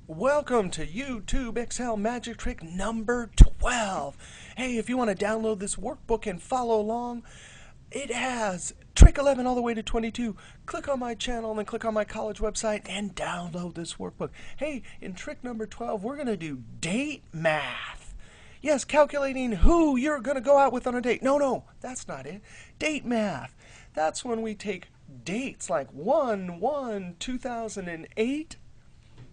Welcome to YouTube Excel Magic Trick number 12. Hey, if you want to download this workbook and follow along, it has trick 11 all the way to 22. Click on my channel and then click on my college website and download this workbook. Hey, in trick number 12, we're going to do date math. Yes, calculating who you're going to go out with on a date. No, that's not it. Date math. That's when we take dates like 1/1/2008,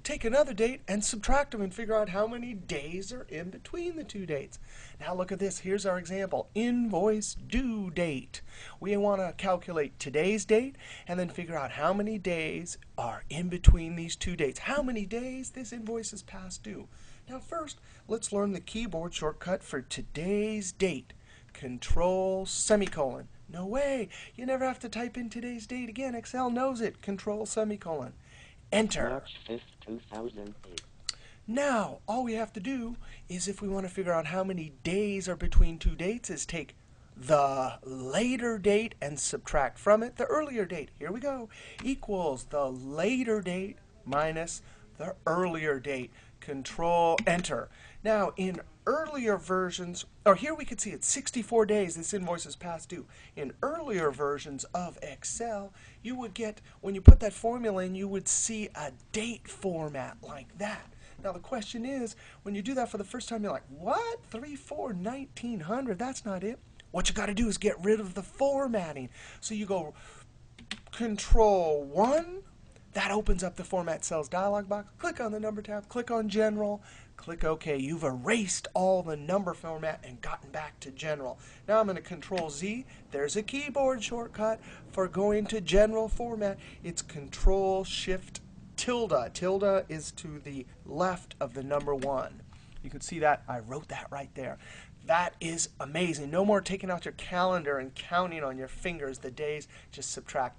take another date and subtract them and figure out how many days are in between the two dates. Now look at this. Here's our example. Invoice due date. We want to calculate today's date and then figure out how many days are in between these two dates. How many days this invoice is past due. Now first, let's learn the keyboard shortcut for today's date. Control semicolon. No way. You never have to type in today's date again. Excel knows it. Control semicolon. Enter. March 5th, 2008. Now, all we have to do is, if we want to figure out how many days are between two dates, is take the later date and subtract from it the earlier date. Here we go. Equals the later date minus the earlier date. Control Enter. Now, in earlier versions, or here we could see it's 64 days this invoice is past due. In earlier versions of Excel, you would get, when you put that formula in, you would see a date format like that. Now the question is, when you do that for the first time, you're like, what? 3/4/1900? That's not it. What you got to do is get rid of the formatting. So you go Control 1. That opens up the Format Cells dialog box. Click on the Number tab, click on General, click OK. You've erased all the number format and gotten back to General. Now I'm going to Control Z. There's a keyboard shortcut for going to General format. It's Control Shift tilde. Tilde is to the left of the number 1. You can see that. I wrote that right there. That is amazing. No more taking out your calendar and counting on your fingers the days. Just subtract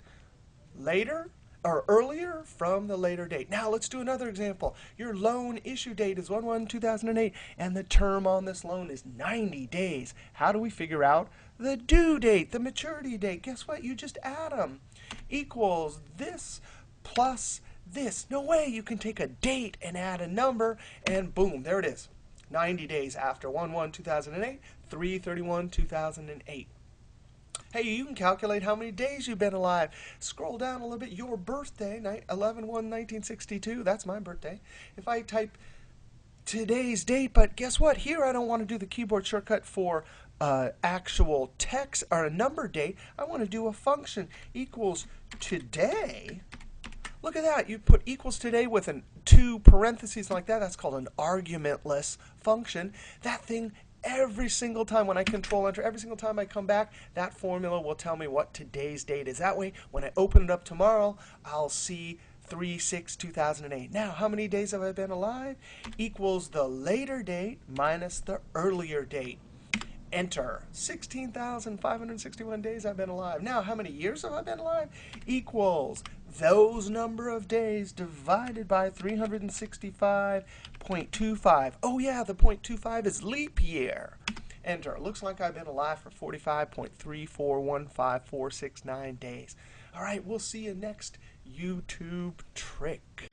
later or earlier from the later date. Now let's do another example. Your loan issue date is 1/1/2008 and the term on this loan is 90 days. How do we figure out the due date, the maturity date? Guess what? You just add them. Equals this plus this. No way. You can take a date and add a number and boom, there it is. 90 days after 1/1/2008, 3/31/2008. Hey, you can calculate how many days you've been alive. Scroll down a little bit. Your birthday, 11/1/1962. That's my birthday. If I type today's date, but guess what? Here I don't want to do the keyboard shortcut for actual text or a number date. I want to do a function. Equals today. Look at that. You put equals today with two parentheses like that. That's called an argumentless function. That thing, every single time when I Control Enter, every single time I come back, that formula will tell me what today's date is. That way, when I open it up tomorrow, I'll see 3/6/2008. Now, how many days have I been alive? Equals the later date minus the earlier date. Enter. 16,561 days I've been alive. Now, how many years have I been alive? Equals those number of days divided by 365.25. Oh yeah, the 0.25 is leap year. Enter. Looks like I've been alive for 45.3415469 days. All right, we'll see you next YouTube trick.